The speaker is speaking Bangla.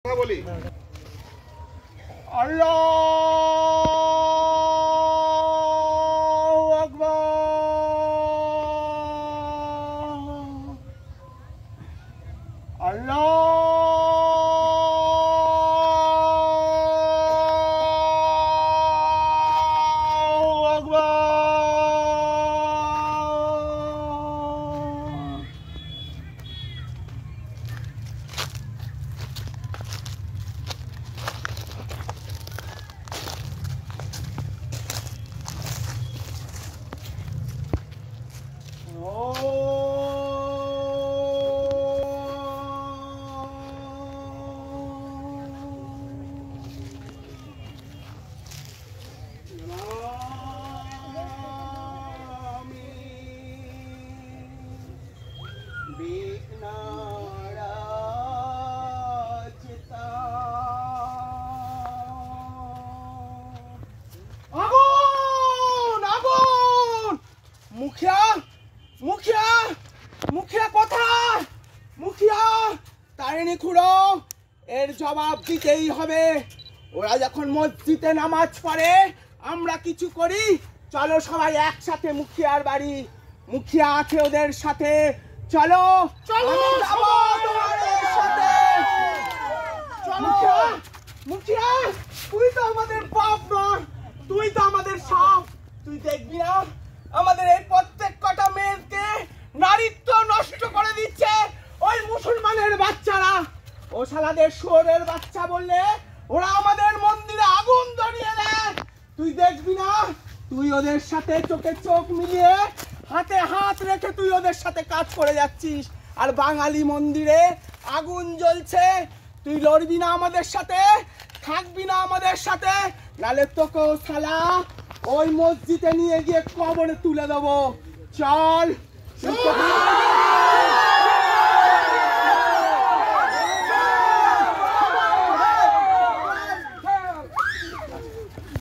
বলি আল্লাহু আকবার আল্লাহু আকবার মুখিয়া মুখিয়া মুখিয়া কোথায়? মুখিয়া তারিণী খুড়ো, এর জবাব দিতেই হবে। ওরা যখন মসজিদে নামাজ পড়ে আমরা কিছু করি। চলো সবাই একসাথে মুখিয়ার বাড়ি। মুখিয়া আছে ওদের সাথে, চলো চলো যাবো তোমাদের সাথে। মুখিয়া মুখিয়া তুই তো আমাদের বাপ না, তুই তো আমাদের সব। তুই দেখবি না আমাদের এই প্রত্যেক কটা মেয়েকে নারীত্ব নষ্ট করে দিচ্ছে ওই মুসলমানের বাচ্চারা। ও শালাদের শুয়োরের বাচ্চা বললে ওরা আমাদের মন্দিরে আগুন ধরিয়ে দেয়। তুই দেখবি না, তুই ওদের সাথে চোখে চোখ মিলিয়ে হাতে হাত রেখে তুই ওদের সাথে কাজ করে যাচ্ছিস। আর বাঙালি মন্দিরে আগুন জ্বলছে, তুই লড়বি না আমাদের সাথে, থাকবি না আমাদের সাথে, নালে তোকেও শালা ওই মসজিদে নিয়ে গিয়ে কবরে তুলে দেবো। চল